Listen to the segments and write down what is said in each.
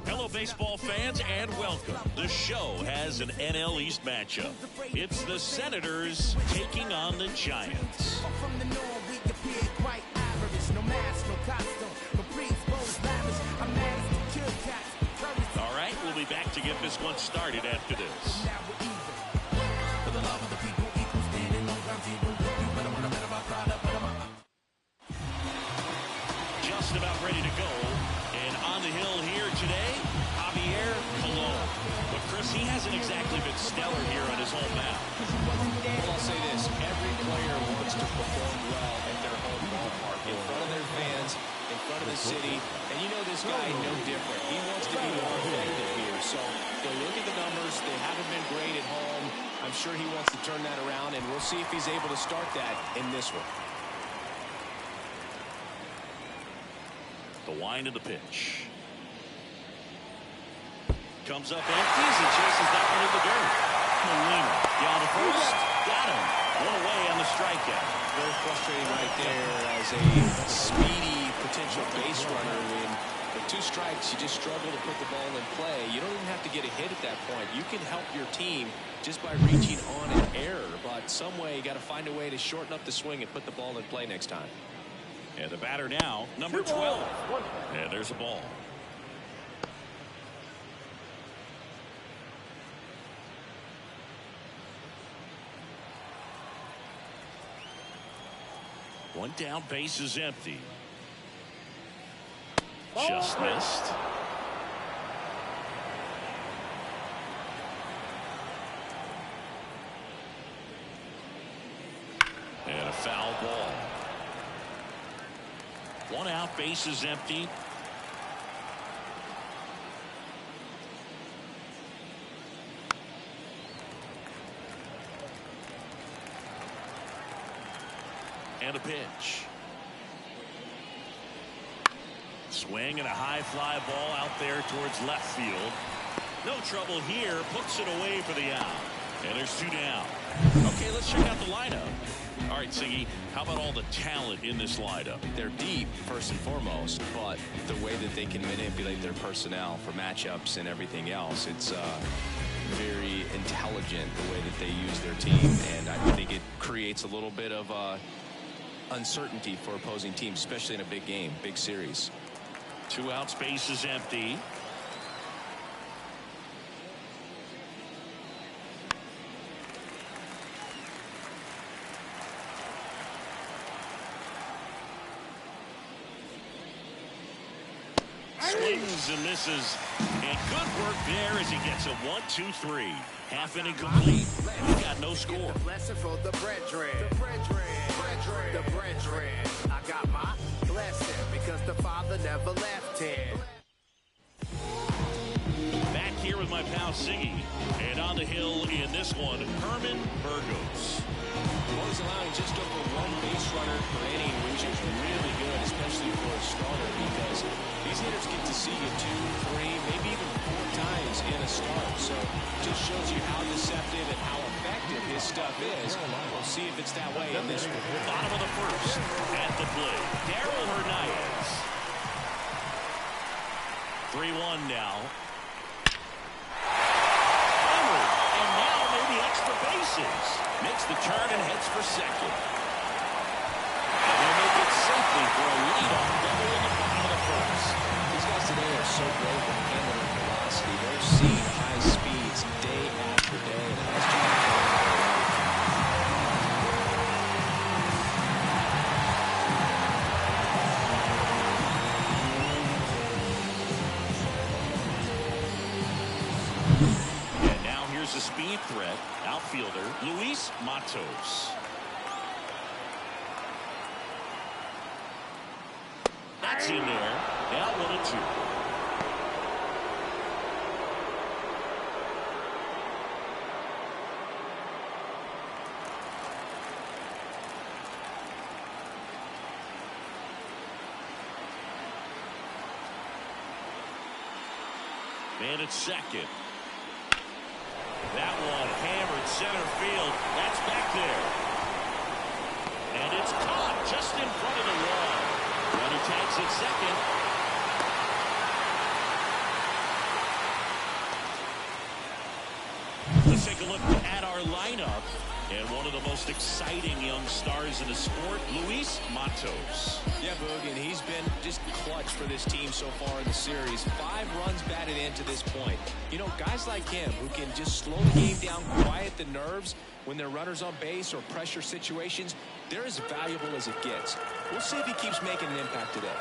Hello, baseball fans, and welcome. The show has an NL East matchup. It's the Senators taking on the Giants. All right, we'll be back to get this one started after this. Just about ready to go. And on the hill here today, Javier Colon. But Chris, he hasn't exactly been stellar here on his home mound. Well, I'll say this. Every player wants to perform well at their home ballpark, in front of their fans, in front of the city. And you know this guy no different. He wants to be more effective here. So they'll look at the numbers. They haven't been great at home. I'm sure he wants to turn that around, and we'll see if he's able to start that in this one. The wind of the pitch. Comes up empty as he chases that one in the dirt. Molina down to first. Got him. One away on the strikeout. Very frustrating right there as a speedy potential base runner. When with 2 strikes, you just struggle to put the ball in play. You don't even have to get a hit at that point. You can help your team just by reaching on an error. But some way, you got to find a way to shorten up the swing and put the ball in play next time. And the batter now, number 12. And there's a ball. One down, base is empty. Just missed. And a foul ball. 1 out, base is empty. And a pitch. Swing and a high fly ball out there towards left field. No trouble here. Puts it away for the out. And there's 2 down. Okay, let's check out the lineup. All right, Siggy, how about all the talent in this lineup? They're deep, first and foremost, but the way that they can manipulate their personnel for matchups and everything else, it's very intelligent the way that they use their team, and I think it creates a little bit of uncertainty for opposing teams, especially in a big game, big series. 2 outs, base is empty. Swings and misses, and good work there as he gets a 1-2-3. Half inning complete. We got no score. Lesson for the brethren. I got my blessing because the Father never left him. Back here with my pal Siggy, and on the hill in this one, Herman Burgos. Well, he's allowing just over 1 base runner per inning, which is really good, especially for a starter, because these hitters get to see you 2, 3, maybe even 4 times in a start. So just shows you how deceptive and how effective his stuff is. We'll see if it's that way in this one. Bottom of the first at the plate, Darryl Hernandez. 3-1 now. Hammered, and now maybe extra bases. Makes the turn and heads for second. And they'll make it safely for a leadoff double in the bottom of the first. These guys today are so great with handling velocity. They're seeing high speeds day after day. And that's And now here's a speed threat, outfielder Luis Matos. That's in there. Now 1-2. Man at second. That one hammered center field. That's back there. And it's caught just in front of the wall. Runners Makes it second. Let's take a look at our lineup. And one of the most exciting young stars in the sport, Luis Matos. Yeah, Boog, and he's been just clutch for this team so far in the series. 5 runs batted in to this point. You know, guys like him who can just slow the game down, quiet the nerves when they're runners on base or pressure situations, they're as valuable as it gets. We'll see if he keeps making an impact today.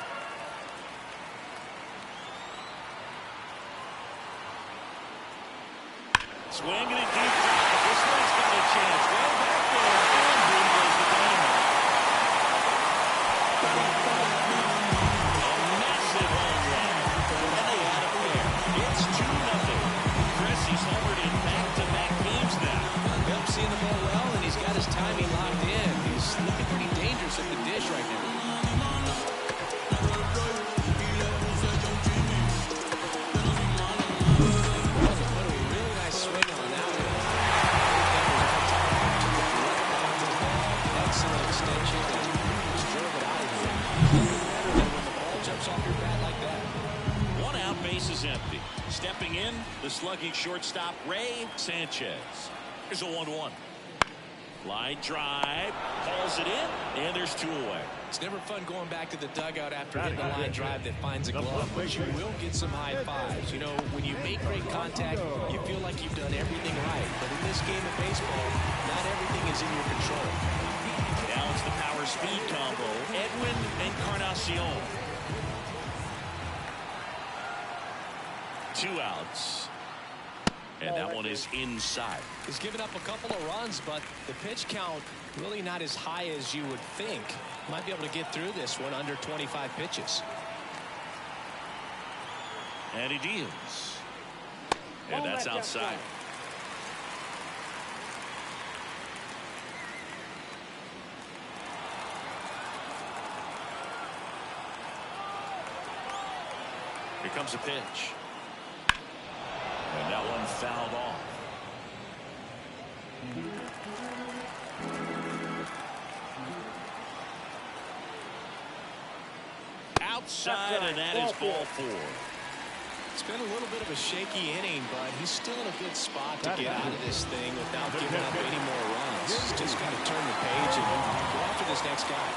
Swinging it deep drive. This one's got a chance. Way back there. And boom goes the dynamite. A massive home run. And they add a pair. It's 2-0. Chris, he's homered in back-to-back games now. Yep, seeing the ball well, and he's got his timing locked in. He's looking pretty dangerous at the dish right now. Empty. Stepping in, the slugging shortstop, Ray Sanchez. Here's a 1-1. Line drive, calls it in, and there's 2 away. It's never fun going back to the dugout after hitting a line drive that finds a glove, but you will get some high fives. You know, when you make great contact, you feel like you've done everything right. But in this game of baseball, not everything is in your control. Now it's the power speed combo, Edwin Encarnacion. 2 outs. And that one is inside. He's given up a couple of runs, but the pitch count really not as high as you would think. Might be able to get through this one under 25 pitches. And he deals. And that's outside. Here comes a pitch. And that one fouled off. Outside, and that is ball 4. It's been a little bit of a shaky inning, but he's still in a good spot to get out of this thing without giving up any more runs. He's just got to turn the page and go after this next guy.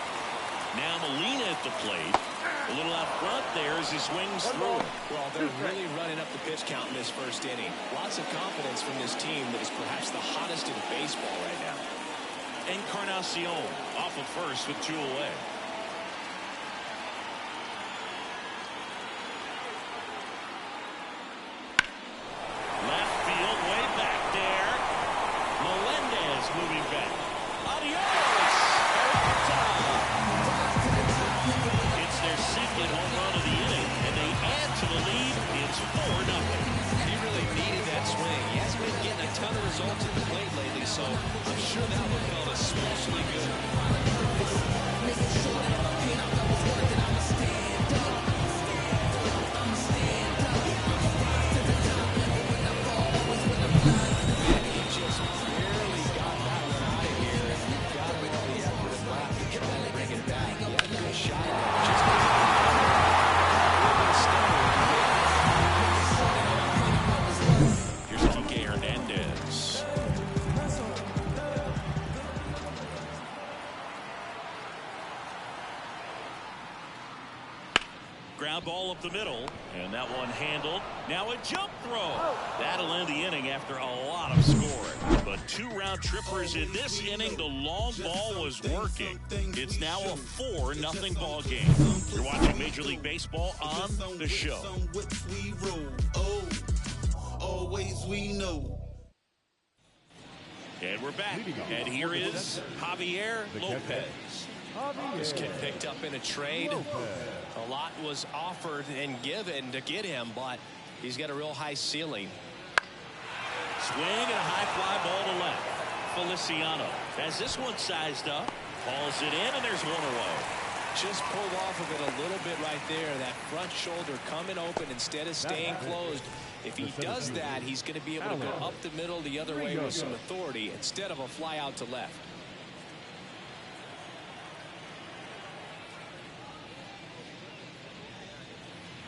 Now Molina at the plate. A little out front there as he swings through. Well, they're really running up the pitch count in this first inning. Lots of confidence from this team that is perhaps the hottest in baseball right now. Encarnacion off of first with 2 away. Left field, way back there. Melendez moving back. Adios! It's their second home run of the inning, and they add to the lead. It's 4-0. He really needed that swing. He hasn't been getting a ton of results at the plate lately, so I'm sure that one felt especially good. Ground ball up the middle, and that one handled. Now a jump throw. That'll end the inning after a lot of scoring. But 2 round trippers in this inning. The long ball was working. It's now a 4-0 ball game. You're watching Major League Baseball on The Show. Always we know. And we're back. And here is Javier Lopez. This kid picked up in a trade. A lot was offered and given to get him, but he's got a real high ceiling. Swing and a high fly ball to left. Feliciano has this one sized up. Hauls it in, and there's 1 away. Just pulled off of it a little bit right there. That front shoulder coming open instead of staying closed. If he does that, he's going to be able to go up the middle the other way with some authority instead of a fly out to left.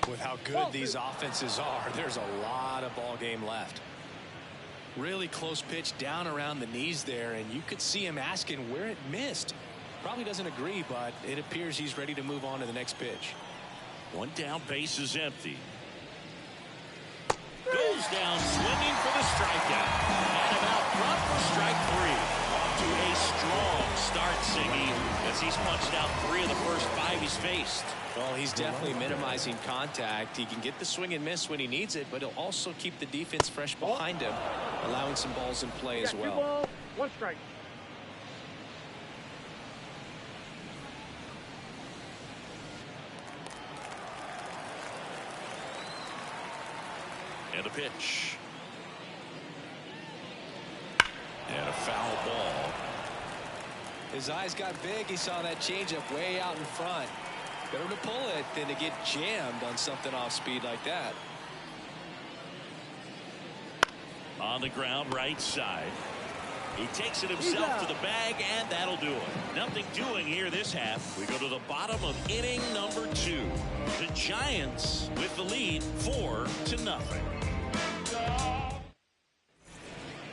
With how good these offenses are, there's a lot of ball game left. Really close pitch down around the knees there, and you could see him asking where it missed. Probably doesn't agree, but it appears he's ready to move on to the next pitch. One down, base is empty. Goes down swinging for the strikeout. And about front for strike 3. Off to a strong start, Siggy, as he's punched out 3 of the first 5 he's faced. Well, he's definitely minimizing contact. He can get the swing and miss when he needs it, but he'll also keep the defense fresh behind him, allowing some balls in play as well. 2 balls, 1 strike. And a pitch. And a foul ball. His eyes got big. He saw that changeup way out in front. Better to pull it than to get jammed on something off speed like that. On the ground, right side. He takes it himself to the bag, and that'll do it. Nothing doing here this half. We go to the bottom of inning number 2. The Giants with the lead 4-0.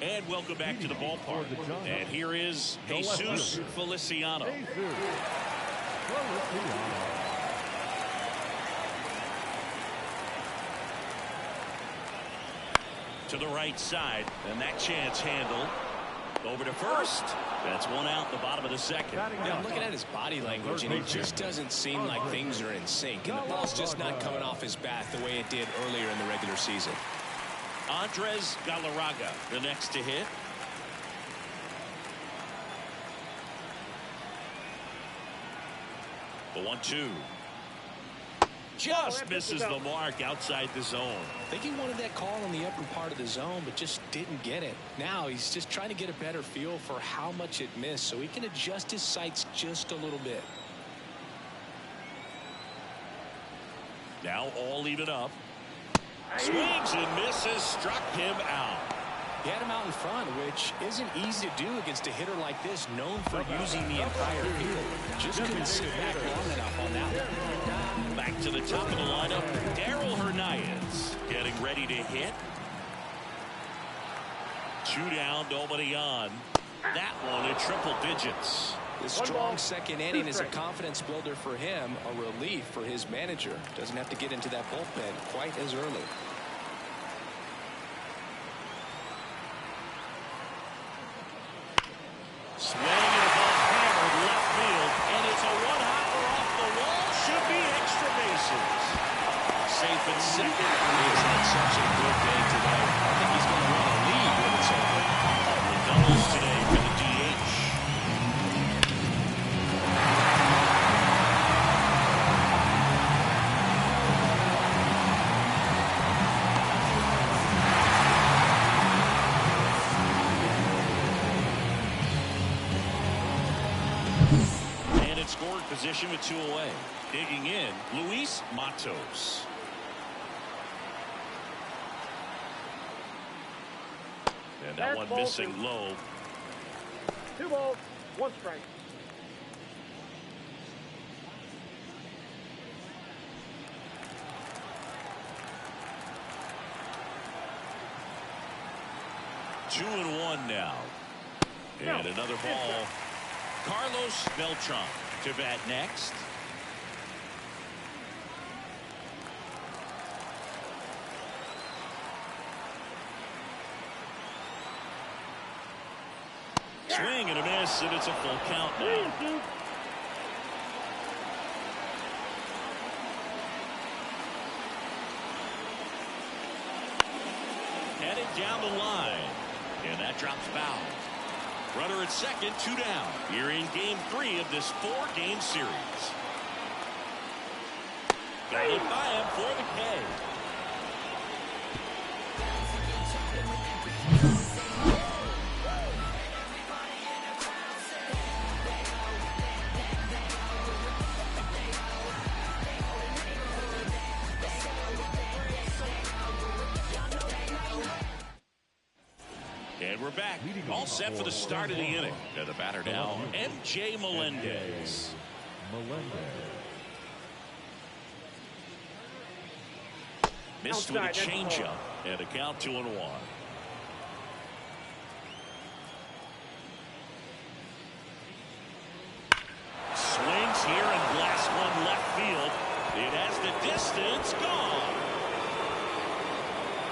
And welcome back to the ballpark. And here is Jesus Feliciano. To the right side, and that chance handled. Over to first. That's 1 out in the bottom of the second. Yeah, I'm looking at his body language, and it just doesn't seem like things are in sync. And the ball's just not coming off his bat the way it did earlier in the regular season. Andres Galarraga, the next to hit. The 1-2. Just misses the mark outside the zone. I think he wanted that call in the upper part of the zone, but just didn't get it. Now he's just trying to get a better feel for how much it missed so he can adjust his sights just a little bit. Now all even up. Swings and misses, struck him out. He had him out in front, which isn't easy to do against a hitter like this, known for using the entire field. Just couldn't sit back long enough on that one. Back to the top of the lineup, Darryl Hernandez getting ready to hit. 2 down, nobody on. That one in triple digits. The strong second inning is a confidence builder for him, a relief for his manager. Doesn't have to get into that bullpen quite as early. Swing and a ball hammered left field, and it's a one-hopper off the wall. Should be extra bases. Safe at second. He's had such a good day today. I think he's going to want to lead when it's over. The doubles today for the DH. Scored position with 2 away. Digging in, Luis Matos. And that one missing low. 2 balls, 1 strike. Two and 1 now. And another ball. Carlos Beltran to bat next. Swing and a miss, and it's a full count now. Headed down the line, and that drops foul. Runner at second, 2 down. Here in game 3 of this 4-game series. Batted by him for the K. And we're back. All set for the start of the inning. And the batter now, MJ Melendez. Missed with a changeup, and a count 2-1. Swings here and blasts one left field. It has the distance, gone.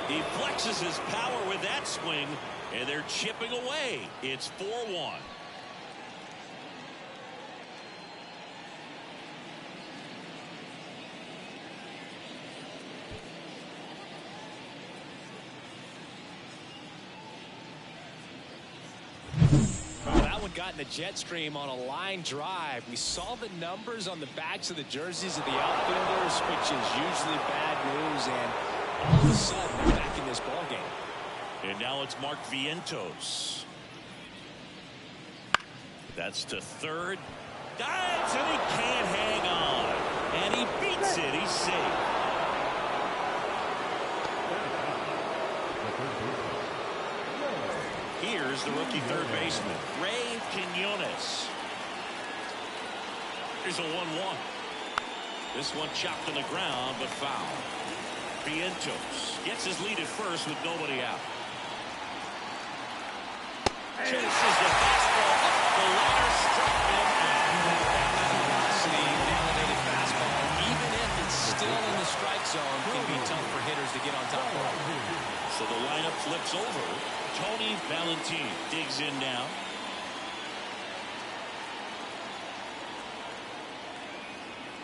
He flexes his power with that swing, and they're chipping away. It's 4-1. That one got in the jet stream on a line drive. We saw the numbers on the backs of the jerseys of the outfielders, which is usually bad news, and all of a sudden they're back in this ball game. And now it's Mark Vientos. That's to third. Dives, and he can't hang on. And he beats it. He's safe. Here's the rookie third baseman, Ray Quinones. Here's a 1-1. This one chopped on the ground, but foul. Vientos gets his lead at first with nobody out. Chases the fastball up the ladder, struck him out. Velocity, elevated fastball, even if it's still in the strike zone, can be tough for hitters to get on top of. So the lineup flips over. Tony Valentin digs in now.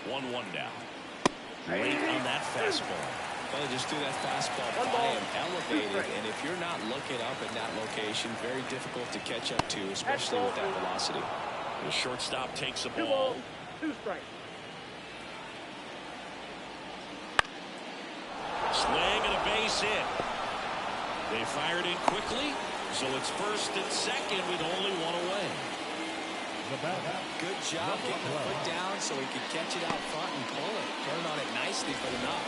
One now. Late on that fastball. Well, they just threw that fastball by him, elevated, and if you're not looking up in that location, very difficult to catch up to, especially with that velocity. The shortstop takes a 2 ball. balls, 2 strikes. Swing and a base hit. They fired in quickly, so it's first and second with only one away. Good job getting the foot down so he could catch it out front and pull it. Turn on it nicely, but enough.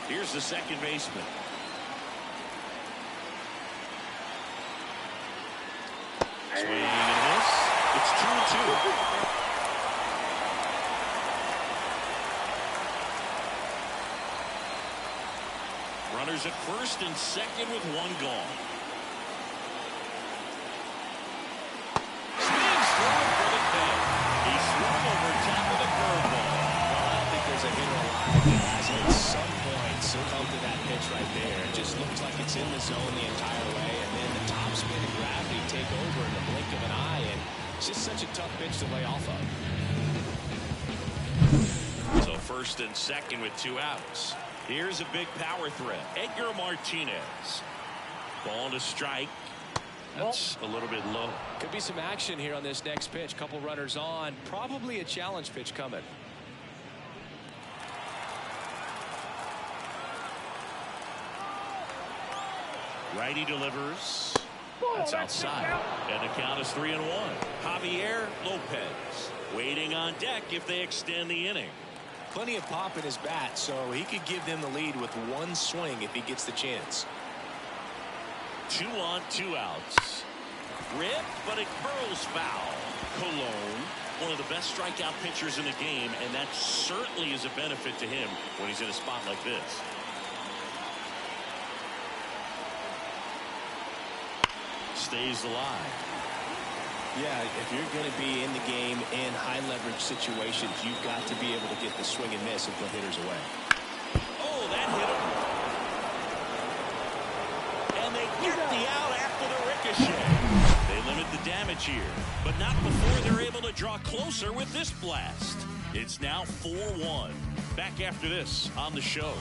Here's the second baseman. Swing and a miss. It's 2-2. Runners at first and second with one gone. Swings through for the pin. He swung over top of the curveball. Well, I don't think there's a hitter alive that hasn't at some point succumbed to that pitch right there. It just looks like it's in the zone the entire way, and then the top spin and gravity take over in the blink of an eye, and it's just such a tough pitch to lay off of. So first and second with 2 outs. Here's a big power threat. Edgar Martinez. Ball to strike. That's a little bit low. Could be some action here on this next pitch. Couple runners on. Probably a challenge pitch coming. Righty delivers. That's outside. And the count is 3-1. Javier Lopez waiting on deck if they extend the inning. Plenty of pop in his bat, so he could give them the lead with one swing if he gets the chance. 2 on, 2 outs. Rip, but it curls foul. Cologne, one of the best strikeout pitchers in the game, and that certainly is a benefit to him when he's in a spot like this. Stays alive. Yeah, if you're going to be in the game in high leverage situations, you've got to be able to get the swing and miss and put hitters away. Oh, that hit him. And they get the out after the ricochet. They limit the damage here, but not before they're able to draw closer with this blast. It's now 4-1. Back after this on the show.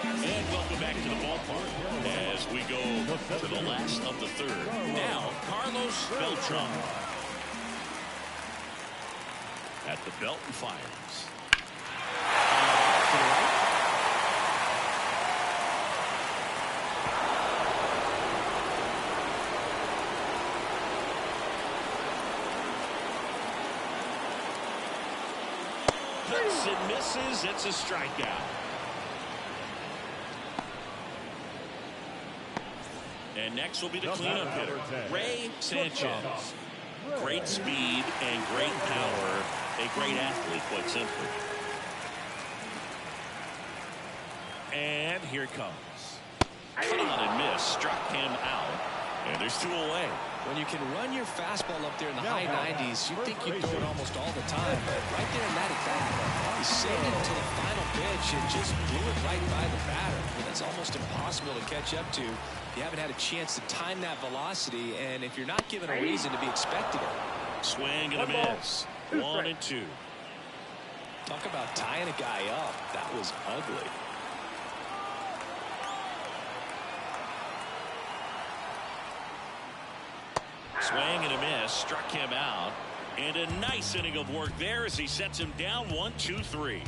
And welcome back to the ballpark as we go to the last of the third. Now, Carlos Beltran at the belt and fires. Hits and misses. It's a strikeout. And next will be the cleanup hitter, Ray Sanchez. Great speed and great power, A great athlete, quite simply. And here it comes. Swung on and missed. Struck him out. And there's 2 away. When you can run your fastball up there in the high 90s, you think you throw it almost all the time. But right there in that at-bat, he saved it until the final pitch and just blew it right by the batter. And that's almost impossible to catch up to if you haven't had a chance to time that velocity, and if you're not given a reason to be expecting it. Swing and a miss. 1 and 2. Talk about tying a guy up. That was ugly. Swing and a miss. Struck him out. And a nice inning of work there as he sets him down 1-2-3.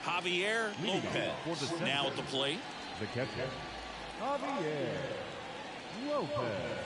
Javier Lopez now at the plate. The catcher, Javier Lopez.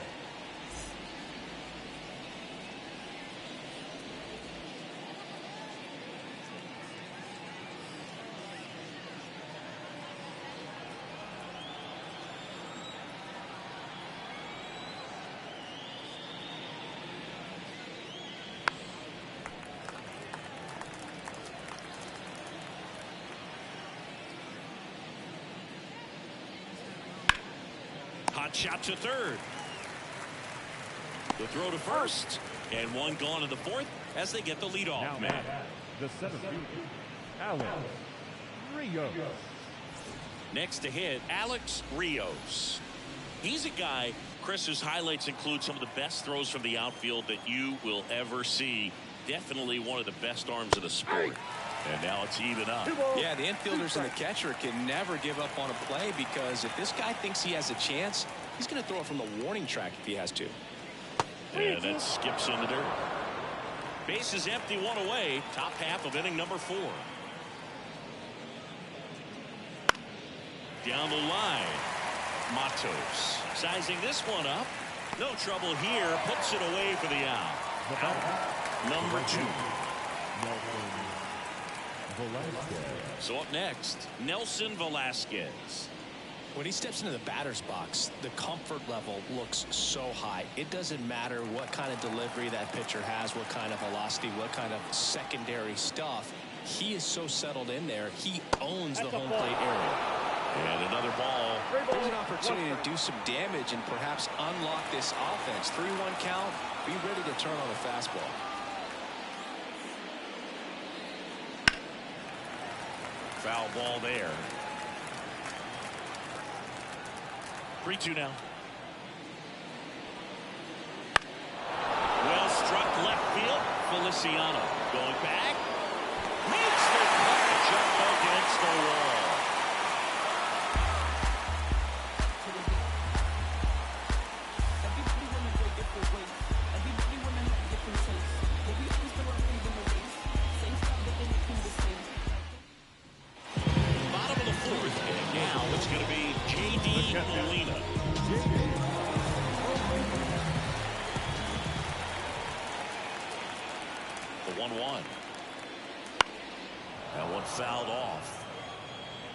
Hot shot to third. The throw to first. And 1 gone in the 4th as they get the leadoff man. The center fielder, Alex Rios. Next to hit, Alex Rios. He's a guy, Chris, whose highlights include some of the best throws from the outfield that you will ever see. Definitely one of the best arms of the sport. And now it's even up. Yeah, the infielders and the catcher can never give up on a play, because if this guy thinks he has a chance, he's going to throw it from the warning track if he has to. And that skips in the dirt. Base is empty, 1 away. Top half of inning number 4. Down the line. Matos sizing this one up. No trouble here. Puts it away for the out. Number 2. So up next, Nelson Velasquez. When he steps into the batter's box, the comfort level looks so high. It doesn't matter what kind of delivery that pitcher has, what kind of velocity, what kind of secondary stuff. He is so settled in there. He owns the home plate area. And another ball. There's an opportunity to do some damage and perhaps unlock this offense. 3-1 count. Be ready to turn on a fastball. Foul ball there. 3-2 now. Well struck left field. Feliciano going back. Makes the catch up against the wall. Bottom of the 4th, and now it's going to be J.D. Molina. The 1-1. That one fouled off.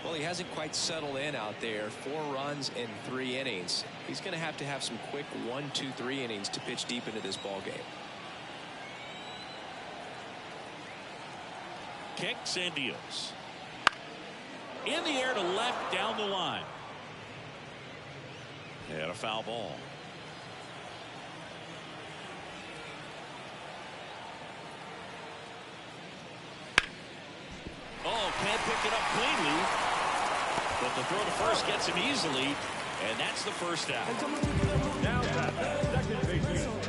Well, he hasn't quite settled in out there. 4 runs in 3 innings. He's going to have some quick 1, 2, 3 innings to pitch deep into this ball game. Kicks and deals. In the air to left, down the line. And a foul ball. Oh, can't pick it up cleanly. But the throw to first gets him easily. And that's the first out. Now second baseman,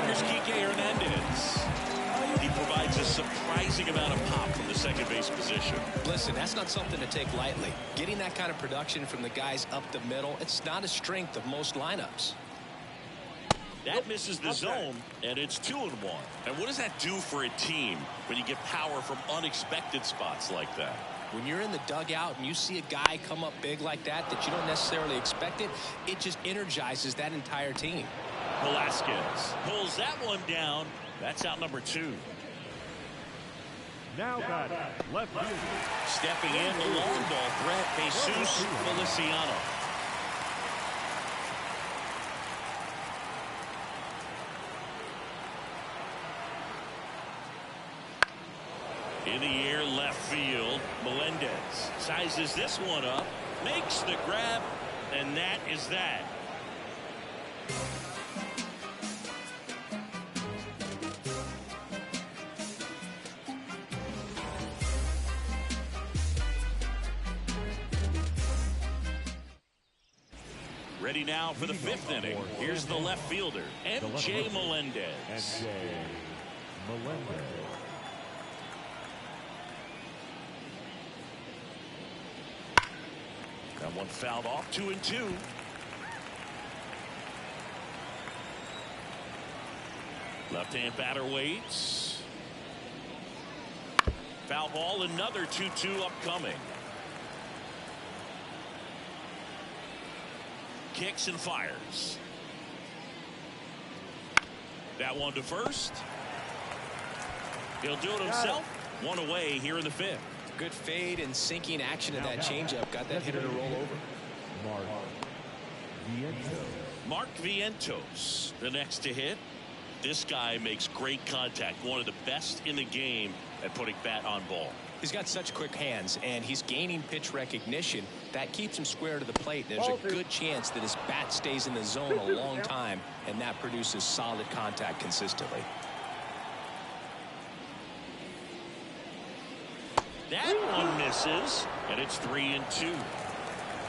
Here's Kike Hernandez. He provides a surprising amount of pop from the second base position. Listen, that's not something to take lightly. Getting that kind of production from the guys up the middle, it's not a strength of most lineups. That misses the zone, and it's 2-1. And what does that do for a team when you get power from unexpected spots like that? When you're in the dugout and you see a guy come up big like that you don't necessarily expect it, it just energizes that entire team. Velasquez pulls that one down. That's out number 2. Now batting, left fielder. Stepping in, the long ball threat, Jesus Feliciano. In the air, left field, Melendez sizes this one up, makes the grab, and that is that. Ready now for the fifth inning. Here's the left fielder, M.J. Melendez. M.J. Melendez. That one fouled off, 2-2. Left-hand batter waits. Foul ball, another 2-2 upcoming. Kicks and fires. That one to first. He'll do it himself. One away here in the fifth. Good fade and sinking action of that changeup. Got that hitter to roll over. Mark Vientos, the next to hit. This guy makes great contact. One of the best in the game at putting bat on ball. He's got such quick hands, and he's gaining pitch recognition. That keeps him square to the plate. There's a good chance that his bat stays in the zone a long time, and that produces solid contact consistently. That one misses, and it's 3-2.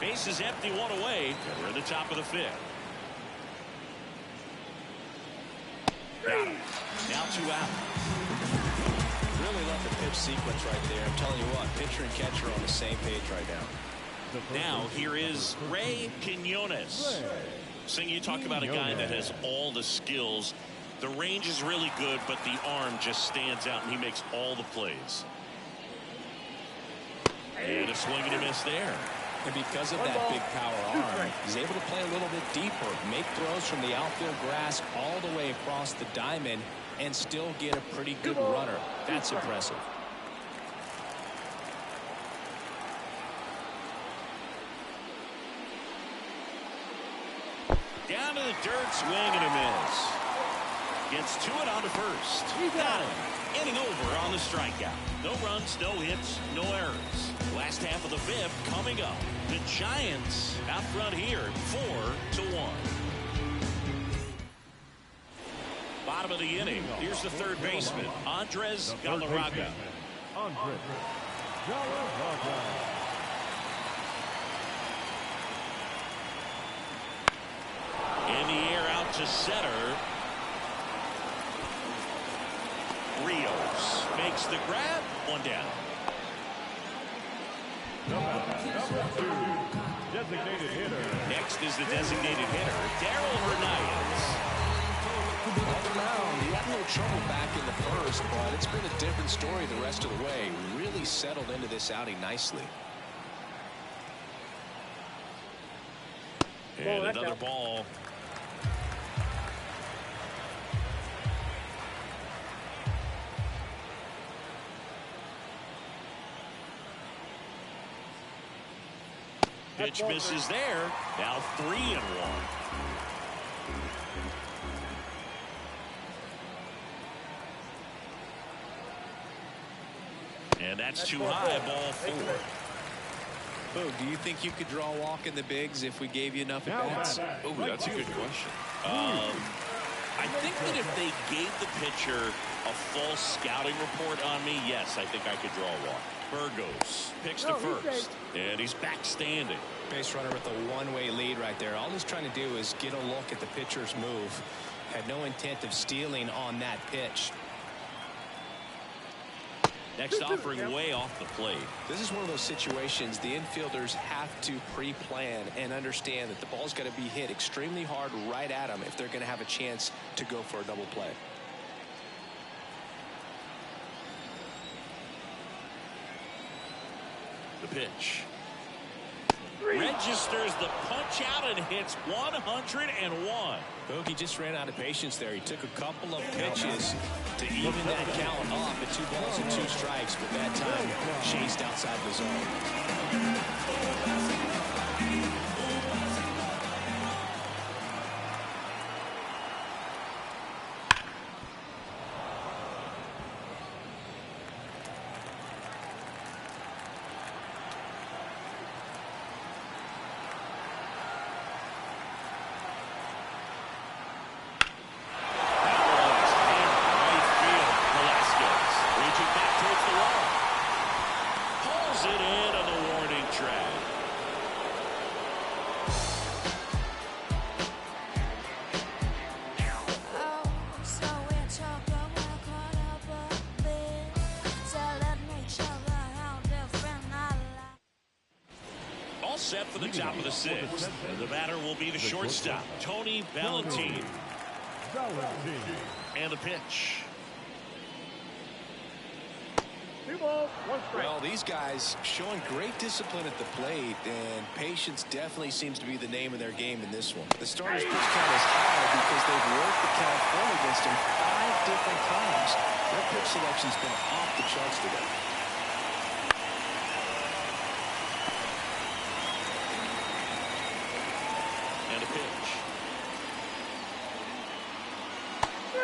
Base is empty, one away. We're in the top of the fifth. Now 2 out. Really love the pitch sequence right there. I'm telling you what, pitcher and catcher are on the same page right now. Now here is Ray Quinones. Seeing you talk about a guy that has all the skills. The range is really good, but the arm just stands out, and he makes all the plays. And a swing and a miss there. And because of that big power arm, he's able to play a little bit deeper, make throws from the outfield grass all the way across the diamond, and still get a pretty good runner. That's impressive. Down to the dirt, swing and a miss. Gets to it on to first. Got him. Inning over on the strikeout. No runs, no hits, no errors. Last half of the fifth coming up. The Giants out front here, 4-1. Bottom of the inning. Here's the third baseman, Andres Galarraga. Andres Galarraga. In the air out to center. Rios makes the grab. One down. Number 2, designated hitter. Next is the designated hitter, Darryl Hernandez. On the mound, he had no trouble back in the first, but it's been a different story the rest of the way. Really settled into this outing nicely. And another ball. Pitch misses there. Now 3-1. And that's too high, ball 4. Boo, do you think you could draw a walk in the bigs if we gave you enough at-bats? Oh, that's a good question. I think that if they gave the pitcher a false scouting report on me, yes, I think I could draw a walk. Burgos picks to first, and he's back standing. Base runner with a one-way lead right there. All he's trying to do is get a look at the pitcher's move. Had no intent of stealing on that pitch. Next offering way off the plate. This is one of those situations the infielders have to pre-plan and understand that the ball's got to be hit extremely hard right at them if they're going to have a chance to go for a double play. The pitch. registers the punch out and hits 101. Bogey just ran out of patience there. He took a couple of pitches to even that count off at 2 balls and 2 strikes, but that time chased outside the zone. Set for the top of the 6th. The batter will be the shortstop, Tony Valentine. And the pitch. 2 balls, 1 strike. Well, these guys showing great discipline at the plate, and patience definitely seems to be the name of their game in this one. The starter's pitch count is high because they've worked the count form against him 5 different times. Their pitch selection's been off the charts today.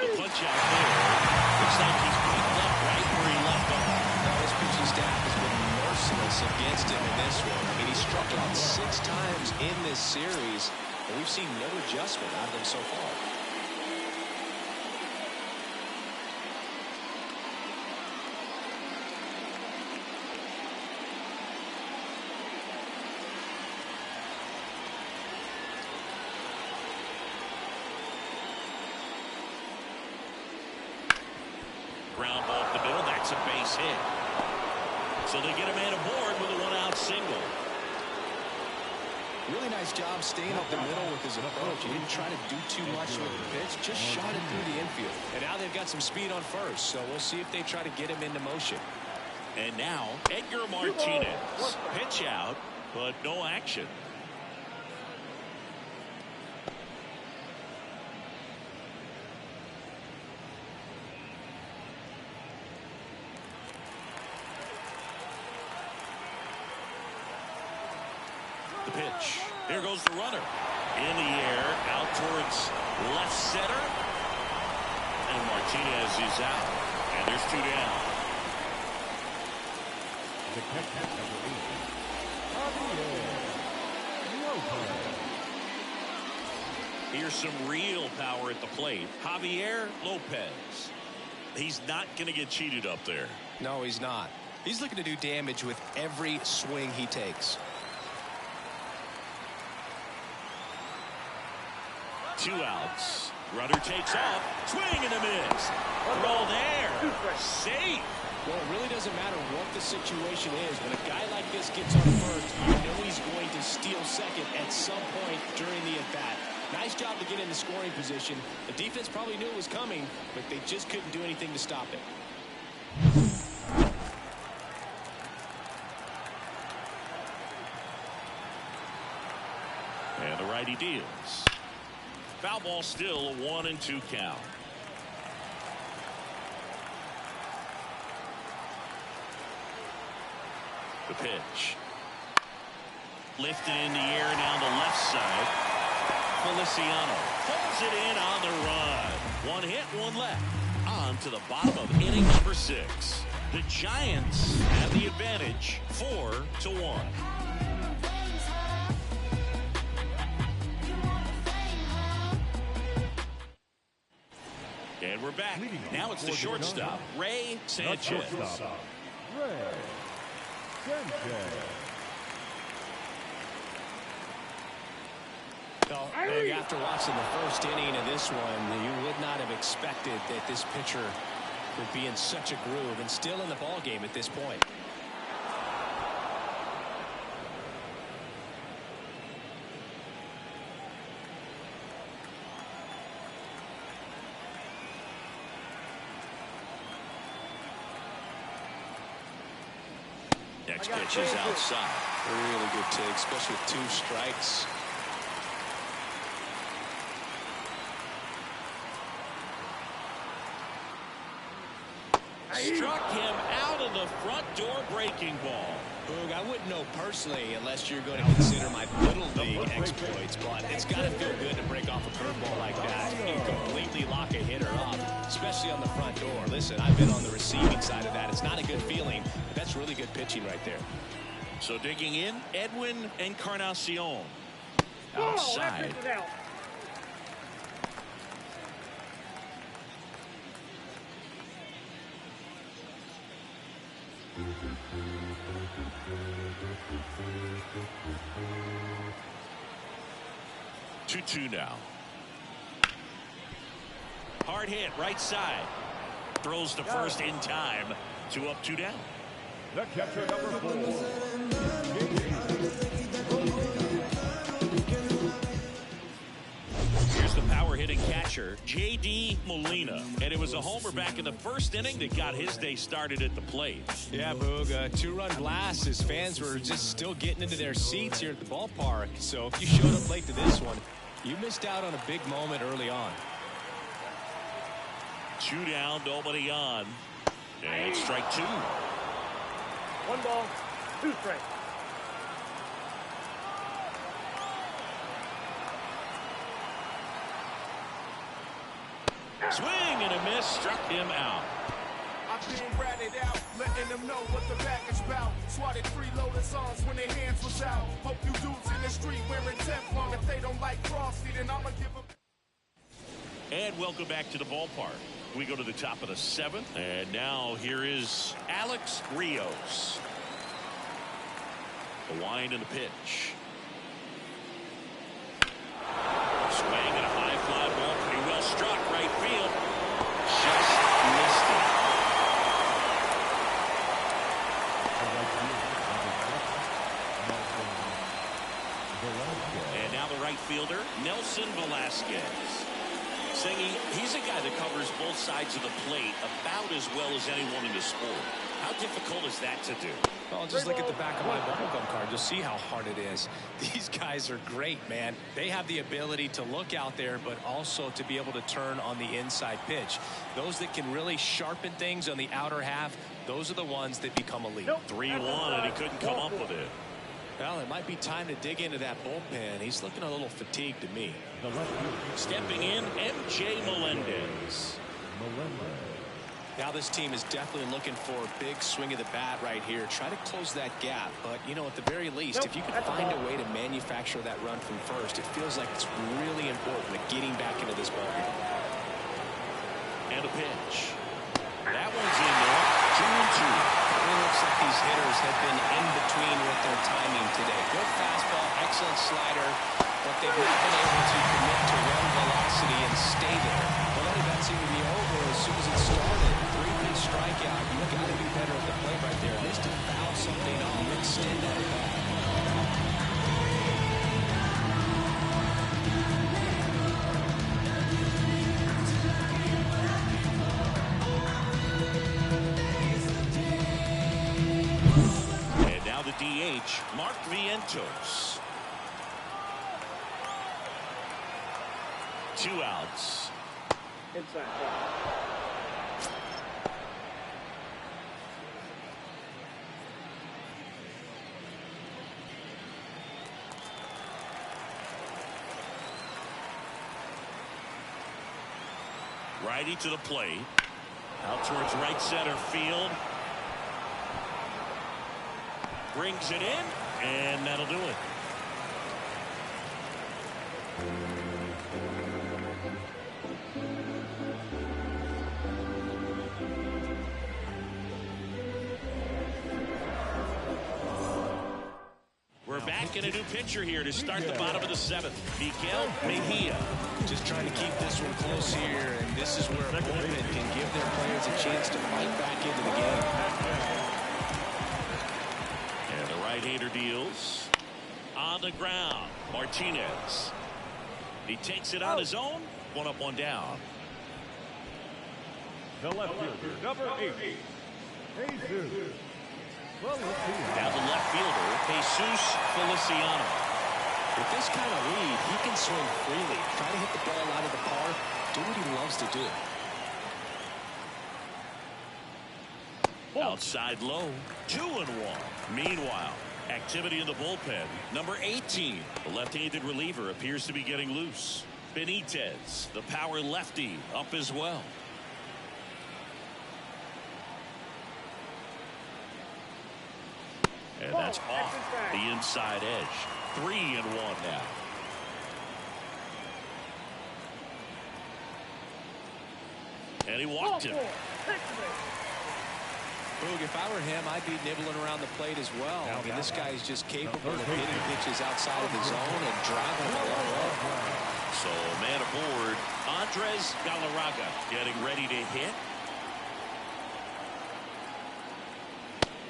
Punch out there. Looks like he's picked up right where he left off. Now, this pitching staff has been merciless against him in this one. I mean, he struck out 6 times in this series, and we've seen no adjustment out of him so far. Ground ball up the middle. That's a base hit. So they get a man aboard with a 1-out single. Really nice job staying up the middle with his approach. He didn't try to do too much with the pitch, just shot it through the infield. And now they've got some speed on first, so we'll see if they try to get him into motion. And now Edgar Martinez. Pitch out, but no action. The pitch. Here goes the runner. In the air, out towards left center. And Martinez is out. And there's 2 down. The catcher, number 8, Here's some real power at the plate. Javier Lopez. He's not going to get cheated up there. No, he's not. He's looking to do damage with every swing he takes. 2 outs. Runner takes off. Swing and a miss. Throw there. Safe. Well, it really doesn't matter what the situation is. When a guy like this gets on first, you know he's going to steal second at some point during the at-bat. Nice job to get in the scoring position. The defense probably knew it was coming, but they just couldn't do anything to stop it. And the righty deals. Foul ball, still a 1-2 count. The pitch. Lifted in the air down the left side. Feliciano pulls it in on the run. 1 hit, 1 left. On to the bottom of inning number 6. The Giants have the advantage, 4-1. And we're back. Now it's the shortstop, Ray Sanchez. Ray Sanchez. Well, after watching the first inning of this one, you would not have expected that this pitcher would be in such a groove and still in the ball game at this point. Next pitch is outside. Really good take, especially with 2 strikes. Struck him out of the front door breaking ball. Boog, I wouldn't know personally unless you're going to consider my little league exploits, but it's got to feel good to break off a curveball like that and completely lock a hitter up, especially on the front door. Listen, I've been on the receiving side of that. It's not a good feeling, but that's really good pitching right there. So digging in, Edwin Encarnacion. Outside. Out. 2-2 now. Hard hit, right side. Throws to first in time. 2 up, 2 down. The catcher, number 4. Here's the power hitting catcher, J.D. Molina. And it was a homer back in the first inning that got his day started at the plate. Yeah, Boog, a 2-run blast. His fans were just still getting into their seats here at the ballpark. So if you showed up late to this one, you missed out on a big moment early on. 2 down, nobody on. And strike 2. 1 ball, 2 strikes. Swing and a miss, struck him out. I'm being ratted out, letting them know what the back is about. Swatted freeloading songs when their hands was out. Hope you dudes in the street wearing Teflon. If they don't like Frosty, then I'ma give them. And welcome back to the ballpark. We go to the top of the 7th. And now here is Alex Rios. The wind and the pitch. Swing and a high fly ball. Pretty well struck. Right field. Just missed it. And now the right fielder, Nelson Velasquez. Saying he's a guy that covers both sides of the plate about as well as anyone in the sport. How difficult is that to do? Well, just look at the back of my bubblegum card. You'll see how hard it is. These guys are great, man. They have the ability to look out there, but also to be able to turn on the inside pitch. Those that can really sharpen things on the outer half, those are the ones that become elite. 3-1, and he couldn't come up with it. Well, it might be time to dig into that bullpen. He's looking a little fatigued to me. Stepping in, M.J. Melendez. Now this team is definitely looking for a big swing of the bat right here. Try to close that gap. But, you know, at the very least, if you can find a way to manufacture that run from first, it feels like it's really important to getting back into this ballgame. And a pitch. That one's in there. 2-2. It looks like these hitters have been in between with their timing today. Good fastball, excellent slider, but they've not been able to commit to run velocity and stay there. Well, only that seemed to be over as soon as it started. 3-pitch strikeout. You've got to be better at the plate right there. At least to foul something off, extend that back. DH, Mark Vientos. 2 outs. Inside. Righty to the plate. Out towards right center field. Brings it in, and that'll do it. We're back in a new pitcher here to start the bottom of the 7th. Miguel Mejia. Just trying to keep this one close here, and this is where a bullpen can give their players a chance to fight back into the game. Right-hander deals on the ground. Martinez. He takes it on his own. 1 up, 1 down. The left fielder, number 8, Jesus Now the left fielder, Jesus Feliciano. With this kind of lead, he can swing freely, try to hit the ball out of the park, do what he loves to do. Outside low, 2-1. Meanwhile, activity in the bullpen. Number 18, the left-handed reliever, appears to be getting loose. Benitez, the power lefty, up as well. And that's off the inside edge. 3-1 now. And he walked him. Boog, if I were him, I'd be nibbling around the plate as well. I mean, this guy is just capable of hitting pitches outside of the zone and driving the ball away. So, man aboard, Andres Galarraga getting ready to hit.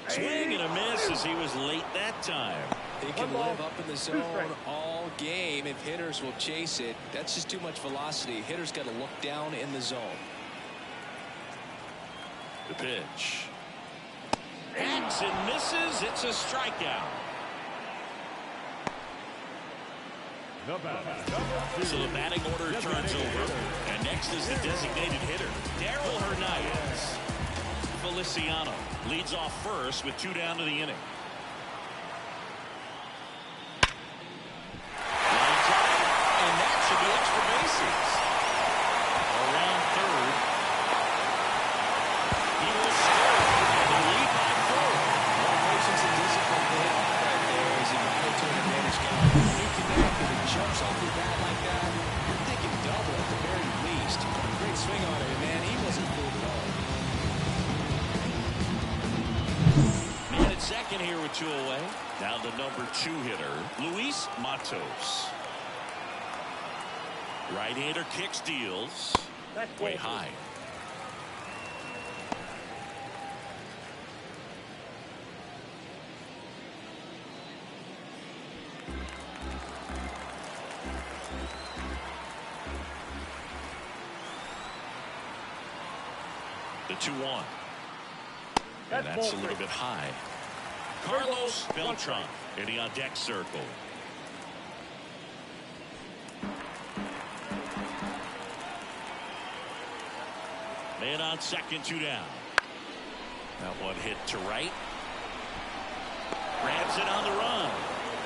Swing and a miss as he was late that time. He can live up in the zone all game if hitters will chase it. That's just too much velocity. Hitters got to look down in the zone. The pitch. Hacks and misses. It's a strikeout. So the batting order turns over. And next is the designated hitter, Darryl Hernandez. Feliciano leads off first with 2 down to the inning. Line drive, and that should be extra bases. Around third. He will score, and they lead by 4. More patience and discipline for him right there as he can go to an advantage count. You connect and it jumps off your bat like that. You're thinking double at the very least. Great swing on it, man. He wasn't fooled at all. Man at second here with 2 away. Now the number 2 hitter, Luis Matos. Right-hander kicks, deals. Way high. The 2-1. And that's a little bit high. Carlos Beltran in the on-deck circle. Man on second, 2 down. That one hit to right. Grabs it on the run.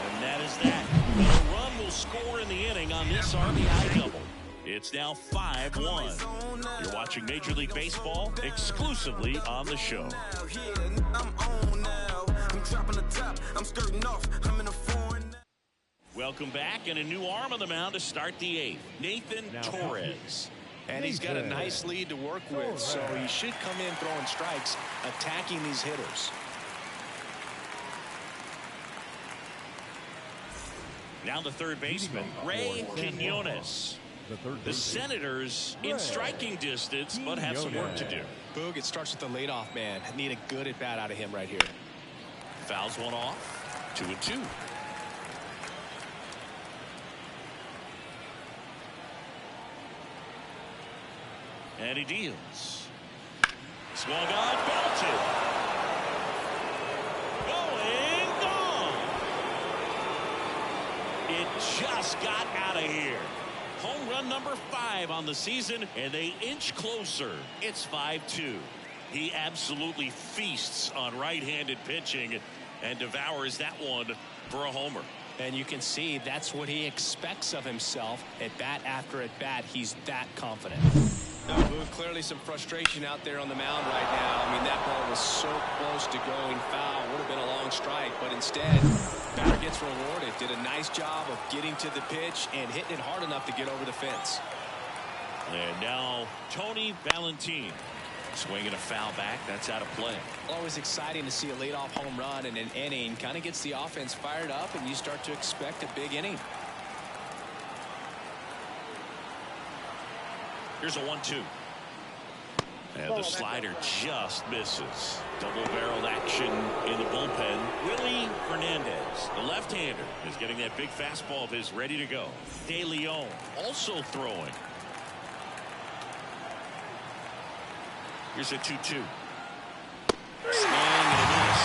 And that is that. The run will score in the inning on this RBI double. It's now 5-1. You're watching Major League Baseball exclusively on the show. Welcome back, and a new arm on the mound to start the 8th. Nathan Torres. And he's got a nice lead to work with, so he should come in throwing strikes, attacking these hitters. Now the third baseman, Ray Quinones. The Senators in striking distance, but have some work to do. Boog, it starts with the leadoff man. Need a good at-bat out of him right here. Fouls one off. 2-2. And he deals. Swung on, belted. Going, gone. It just got out of here. Home run number 5 on the season, and they inch closer. It's 5-2. He absolutely feasts on right-handed pitching and devours that one for a homer. And you can see that's what he expects of himself. At bat after at bat, he's that confident. Clearly some frustration out there on the mound right now. I mean, that ball was so close to going foul. Would have been a long strike, but instead, batter gets rewarded. Did a nice job of getting to the pitch and hitting it hard enough to get over the fence. And now Tony Valentin swinging a foul back. That's out of play. Always exciting to see a leadoff home run in an inning. Kind of gets the offense fired up, and you start to expect a big inning. Here's a 1-2. And the slider just misses. Double-barreled action in the bullpen. Willie Hernandez, the left-hander, is getting that big fastball of his ready to go. De Leon also throwing. Here's a 2-2. Swing and a miss.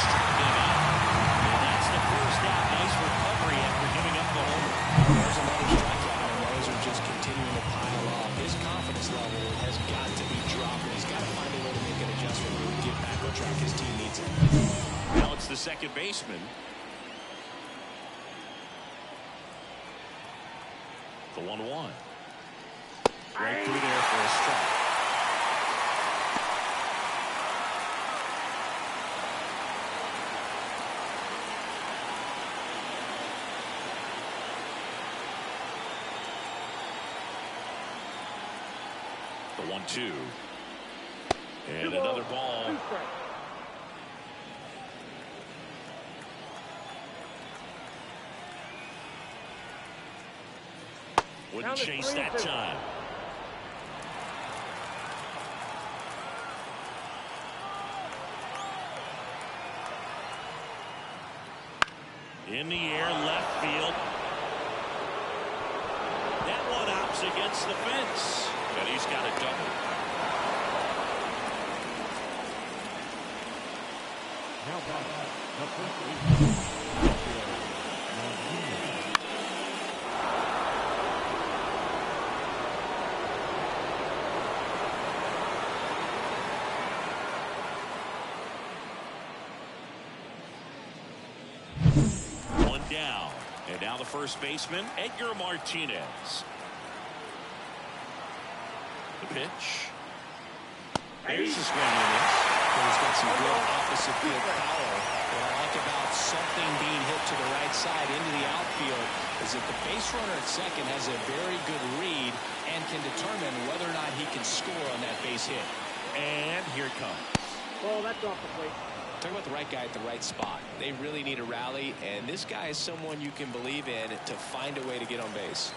There's another strikeout, and those are just continuing to pile up. His confidence level has got to be dropping. He's got to find a way to make an adjustment and get back on track. His team needs it. Now it's the second baseman. The 1-1. Right through there for a strike. The 1-2. And another ball. Wouldn't chase that time. In the air, left field. That one opts against the fence. And he's got a double. Now back, the first baseman. One down. And now the first baseman, Edgar Martinez. The pitch. There's the swing and a miss. He's got some good opposite field power. What I like about something being hit to the right side into the outfield is that the base runner at second has a very good read and can determine whether or not he can score on that base hit. And here it comes. Well, that's off the plate. Talk about the right guy at the right spot. They really need a rally, and this guy is someone you can believe in to find a way to get on base.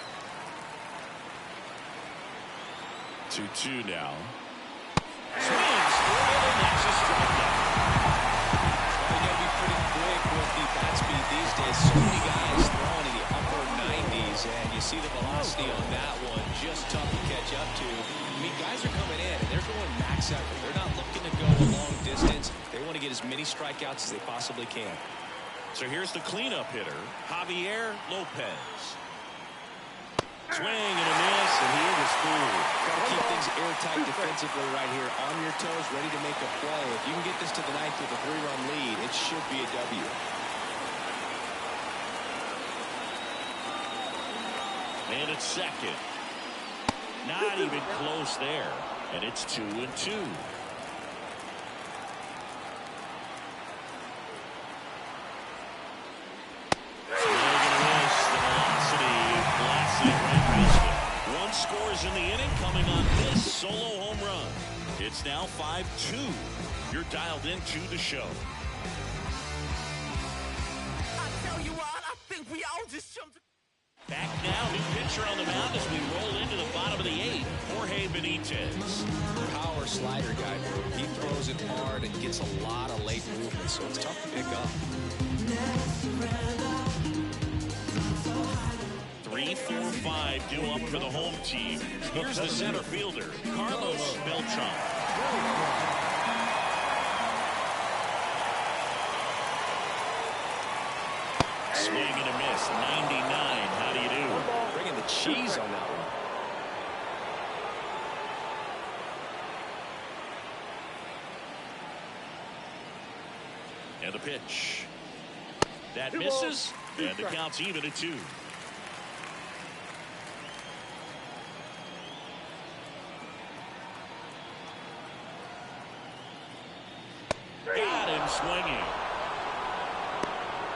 2-2 now. Swings. And that's a strikeout. You got to be pretty quick with the bat speed these days. So many guys throwing in the upper 90s, and you see the velocity on that one. Just tough to catch up to. I mean, guys are coming in, and they're going max effort. They're not looking to go a long distance. They want to get as many strikeouts as they possibly can. So here's the cleanup hitter, Javier Lopez. Swing and a miss, and he was fooled. Got to keep things airtight defensively right here. On your toes, ready to make a play. If you can get this to the ninth with a 3-run lead, it should be a W. And it's second. Not even close there. And it's 2-2. One scores in the inning, coming on this solo home run. It's now 5-2. You're dialed into the show. I tell you what, I think we all just jumped. Back now, new pitcher on the mound as we roll into the bottom of the 8th. Jorge Benitez. Power slider guy. He throws it hard and gets a lot of late movement, so it's tough to pick up. 3-4-5 due up for the home team. Here's the center fielder, Carlos Beltran. Swing and a miss, 99. How do you do? Bringing the cheese on that one. And the pitch. That misses, and the count's even at 2. Got him swinging.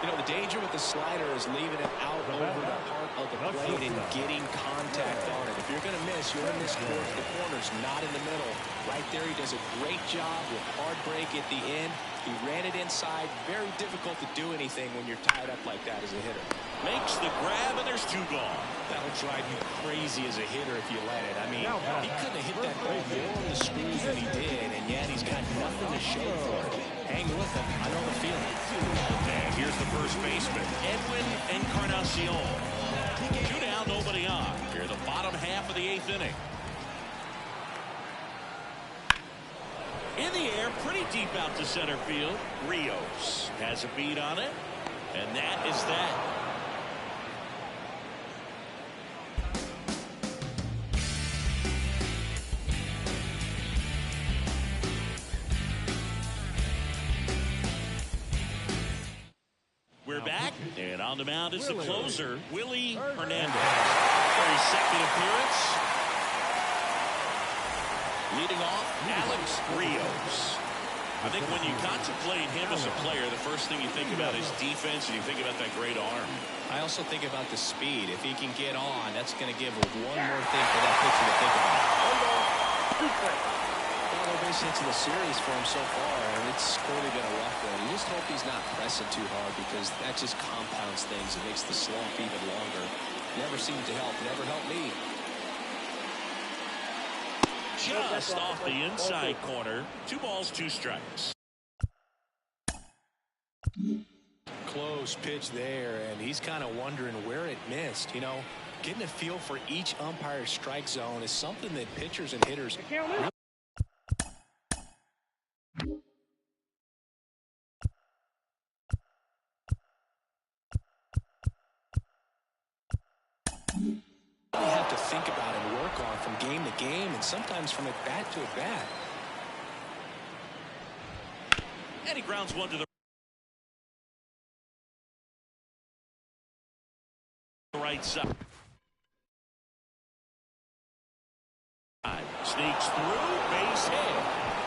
You know, the danger with the slider is leaving it out over the heart of the plate and getting contact on it. If you're going to miss, you're going to miss towards the corners, not in the middle. Right there, he does a great job with hard break at the end. He ran it inside. Very difficult to do anything when you're tied up like that as a hitter. Makes the grab, and there's 2 gone. That'll drive you crazy as a hitter if you let it. I mean, he couldn't have hit that ball more on the screws than he did, and yet he's got nothing to show for it. Hang with him. I know the feeling. And here's the first baseman, Edwin Encarnacion. 2 down, nobody on. Here, the bottom half of the 8th inning. In the air, pretty deep out to center field. Rios has a beat on it, and that is that. And on the mound is the closer, Willie Hernandez. For his second appearance. Leading off, Alex Rios. I think when you contemplate him as a player, the first thing you think about is defense, and you think about that great arm. I also think about the speed. If he can get on, that's going to give one more thing for that pitcher to think about. Well, no base hits in the series for him so far, and it's clearly been a rough one. You just hope he's not pressing too hard, because that just compounds things. It makes the slump even longer. Never seemed to help. Never helped me. Just off the inside corner. 2 balls, 2 strikes. Close pitch there, and he's kind of wondering where it missed. You know, getting a feel for each umpire's strike zone is something that pitchers and hitters have to think about and work on from game to game, and sometimes from at bat to at bat. And he grounds one to the right side. Sneaks through, base hit.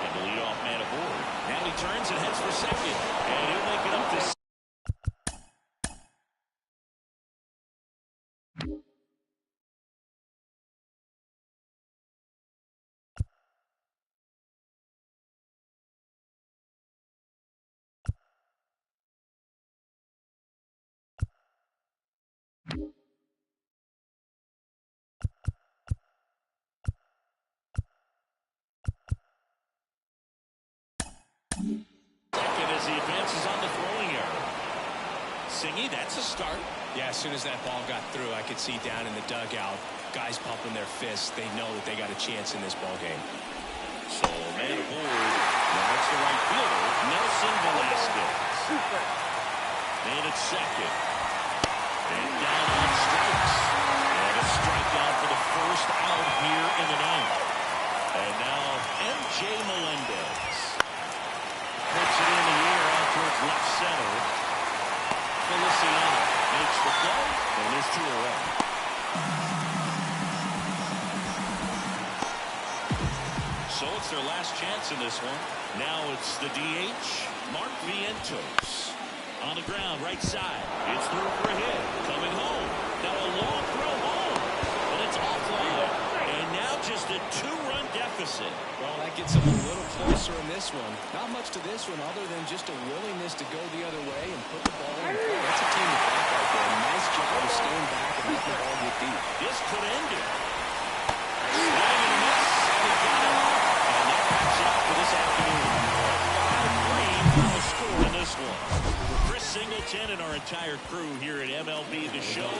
And the leadoff man aboard. Now he turns and heads for second. And he'll make it up to second as he advances on the throwing error. Singy, that's a start. Yeah, as soon as that ball got through, I could see down in the dugout, guys pumping their fists. They know that they got a chance in this ball game. So, man aboard. Now that's the right fielder, Nelson Velasquez. And it's second. And down on strikes. And a strikeout for the first out here in the ninth. And now M.J. Melendez puts it in the air out towards left center. Feliciano makes the play, and there's 2 away. So it's their last chance in this one. Now it's the DH, Mark Vientos. On the ground, right side. It's through for a hit. Coming home. Now a long throw home. But it's offline. And now just a 2-run deficit. Well, that gets them a little closer in this one. Not much to this one other than just a willingness to go the other way and put the ball in. That's a team to back right there. Nice job of staying back and letting the ball get deep. This could end it. Swing and a miss, and he got it. And that wraps it up for this afternoon. 5-3 final score in this one. For Chris Singleton and our entire crew here at MLB The Show.